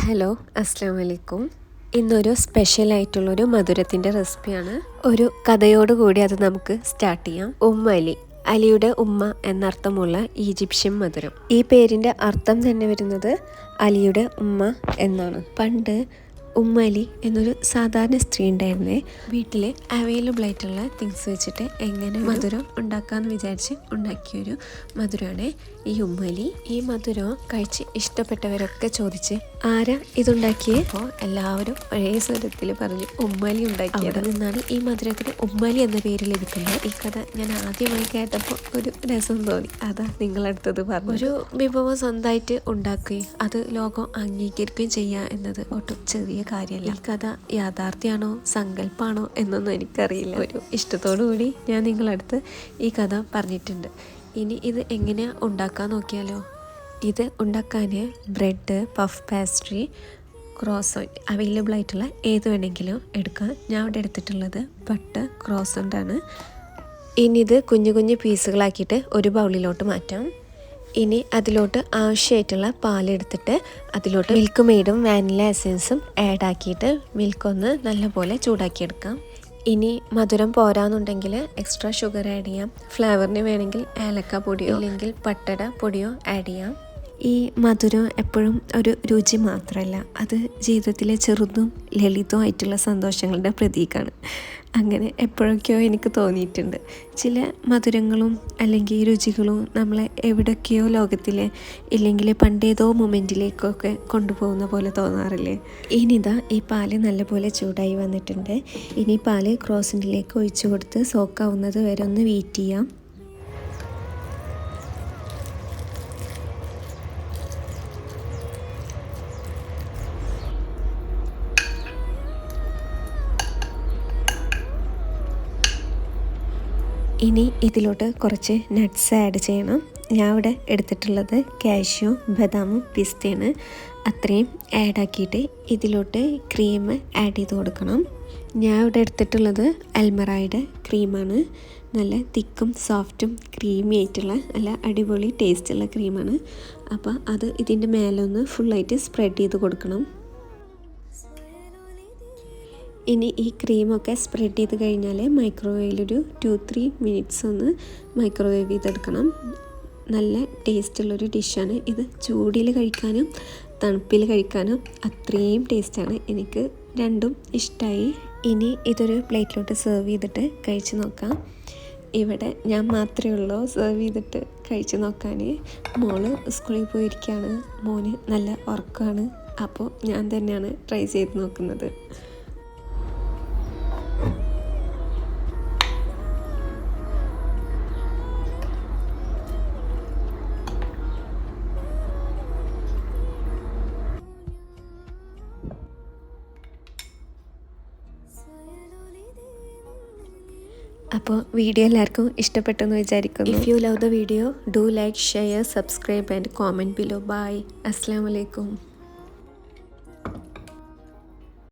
Hello, അസ്സാം വലൈക്കും. ഇന്നൊരു സ്പെഷ്യലായിട്ടുള്ളൊരു മധുരത്തിൻ്റെ റെസിപ്പിയാണ്. ഒരു കഥയോടുകൂടി അത് നമുക്ക് സ്റ്റാർട്ട് ചെയ്യാം. അലി, അലിയുടെ ഉമ്മ എന്നർത്ഥമുള്ള ഈജിപ്ഷ്യൻ മധുരം. ഈ പേരിൻ്റെ അർത്ഥം തന്നെ വരുന്നത് അലിയുടെ ഉമ്മ എന്നാണ്. പണ്ട് അലി എന്നൊരു സാധാരണ സ്ത്രീ ഉണ്ടായിരുന്നേ. വീട്ടിൽ അവൈലബിൾ ആയിട്ടുള്ള തിങ്സ് വെച്ചിട്ട് എങ്ങനെ മധുരം ഉണ്ടാക്കാമെന്ന് വിചാരിച്ച് ഉണ്ടാക്കിയൊരു മധുരമാണ് ഈ അലി. ഈ മധുരം കഴിച്ച് ഇഷ്ടപ്പെട്ടവരൊക്കെ ചോദിച്ച് ആരാ ഇതുണ്ടാക്കിയേ? അപ്പോൾ എല്ലാവരും ഒരേ സ്വരത്തിൽ പറഞ്ഞു അലി ഉണ്ടാക്കിയത്. അവിടെ നിന്നാണ് ഈ മധുരത്തിന് അലി എന്ന പേര് ലഭിക്കുന്നത്. ഈ കഥ ഞാൻ ആദ്യമായി കേട്ടപ്പോൾ ഒരു രസം തോന്നി. അതാ നിങ്ങളടുത്തത് പറഞ്ഞു. ഒരു വിഭവം സ്വന്തമായിട്ട് ഉണ്ടാക്കുകയും അത് ലോകം അംഗീകരിക്കുകയും ചെയ്യുക എന്നത് ഒട്ടും ചെറിയ കാര്യമല്ല. ഈ കഥ യാഥാർത്ഥ്യമാണോ സങ്കല്പമാണോ എന്നൊന്നും എനിക്കറിയില്ല. ഒരു ഇഷ്ടത്തോടു കൂടി ഞാൻ നിങ്ങളടുത്ത് ഈ കഥ പറഞ്ഞിട്ടുണ്ട്. ഇനി ഇത് എങ്ങനെയാണ് ഉണ്ടാക്കാൻ നോക്കിയാലോ. ഇത് ഉണ്ടാക്കാൻ ബ്രെഡ്, പഫ് പാസ്ട്രി, ക്രോസോൺ അവൈലബിൾ ആയിട്ടുള്ള ഏത് വേണമെങ്കിലും എടുക്കാം. ഞാൻ ഇവിടെ എടുത്തിട്ടുള്ളത് ബട്ടർ ക്രോസോണ്ടാണ്. ഇനി ഇത് കുഞ്ഞു കുഞ്ഞു പീസുകളാക്കിയിട്ട് ഒരു ബൗളിലോട്ട് മാറ്റാം. ഇനി അതിലോട്ട് ആവശ്യമായിട്ടുള്ള പാലെടുത്തിട്ട് അതിലോട്ട് മിൽക്ക് മെയ്ഡും വാനില എസൻസും ആഡ് ആക്കിയിട്ട് മിൽക്കൊന്ന് നല്ലപോലെ ചൂടാക്കിയെടുക്കാം. ഇനി മധുരം പോരാന്നുണ്ടെങ്കിൽ എക്സ്ട്രാ ഷുഗർ ആഡ് ചെയ്യാം. ഫ്ലേവറിന് വേണമെങ്കിൽ ഏലക്ക പൊടിയോ അല്ലെങ്കിൽ പട്ടട പൊടിയോ ആഡ് ചെയ്യാം. ഈ മധുരം എപ്പോഴും ഒരു രുചി മാത്രമല്ല, അത് ജീവിതത്തിലെ ചെറുതും ലളിതമായിട്ടുള്ള സന്തോഷങ്ങളുടെ പ്രതീകമാണ്. അങ്ങനെ എപ്പോഴൊക്കെയോ എനിക്ക് തോന്നിയിട്ടുണ്ട്. ചില മധുരങ്ങളും അല്ലെങ്കിൽ രുചികളും നമ്മളെ എവിടൊക്കെയോ ലോകത്തിലെ ഇല്ലെങ്കിൽ പണ്ടേതോ മൊമെൻറ്റിലേക്കൊക്കെ കൊണ്ടുപോകുന്ന പോലെ തോന്നാറില്ലേ. ഇനിതാ ഈ പാല് നല്ലപോലെ ചൂടായി വന്നിട്ടുണ്ട്. ഇനി പാല് ക്രോസൻറ്റിലേക്ക് ഒഴിച്ചു കൊടുത്ത് സോക്കാവുന്നത് വരെ ഒന്ന് വെയിറ്റ് ചെയ്യാം. ഇനി ഇതിലോട്ട് കുറച്ച് നട്ട്സ് ആഡ് ചെയ്യണം. ഞാൻ ഇവിടെ എടുത്തിട്ടുള്ളത് കാഷ്യൂ, ബദാമും പിസ്തയാണ്. അത്രയും ആഡ് ആക്കിയിട്ട് ഇതിലോട്ട് ക്രീം ആഡ് ചെയ്ത് കൊടുക്കണം. ഞാൻ ഇവിടെ എടുത്തിട്ടുള്ളത് അൽമറായുടെ ക്രീമാണ്. നല്ല തിക്കും സോഫ്റ്റും ക്രീമി ആയിട്ടുള്ള നല്ല അടിപൊളി ടേസ്റ്റുള്ള ക്രീമാണ്. അപ്പോൾ അത് ഇതിൻ്റെ മേലൊന്ന് ഫുള്ളായിട്ട് സ്പ്രെഡ് ചെയ്ത് കൊടുക്കണം. ഇനി ഈ ക്രീമൊക്കെ സ്പ്രെഡ് ചെയ്ത് കഴിഞ്ഞാൽ മൈക്രോവേവിലൊരു 2-3 മിനിറ്റ്സ് ഒന്ന് മൈക്രോവേവ് ചെയ്തെടുക്കണം. നല്ല ടേസ്റ്റുള്ളൊരു ഡിഷാണ് ഇത്. ചൂടിൽ കഴിക്കാനും തണുപ്പിൽ കഴിക്കാനും അത്രയും ടേസ്റ്റാണ്. എനിക്ക് രണ്ടും ഇഷ്ടമായി. ഇനി ഇതൊരു പ്ലേറ്റിലോട്ട് സെർവ് ചെയ്തിട്ട് കഴിച്ച് നോക്കാം. ഇവിടെ ഞാൻ മാത്രമേ ഉള്ളൂ സെർവ് ചെയ്തിട്ട് കഴിച്ച് നോക്കാൻ. മോള് സ്കൂളിൽ പോയിരിക്കുകയാണ്, മോന് നല്ല ഉറക്കമാണ്. അപ്പോൾ ഞാൻ തന്നെയാണ് ട്രൈ ചെയ്ത് നോക്കുന്നത്. അപ്പോൾ വീഡിയോ എല്ലാവർക്കും ഇഷ്ടപ്പെട്ടെന്ന് വിചാരിക്കുന്നു. If you love the video, do like, share, subscribe and comment below. Bye. അസ്സലാമു അലൈക്കും.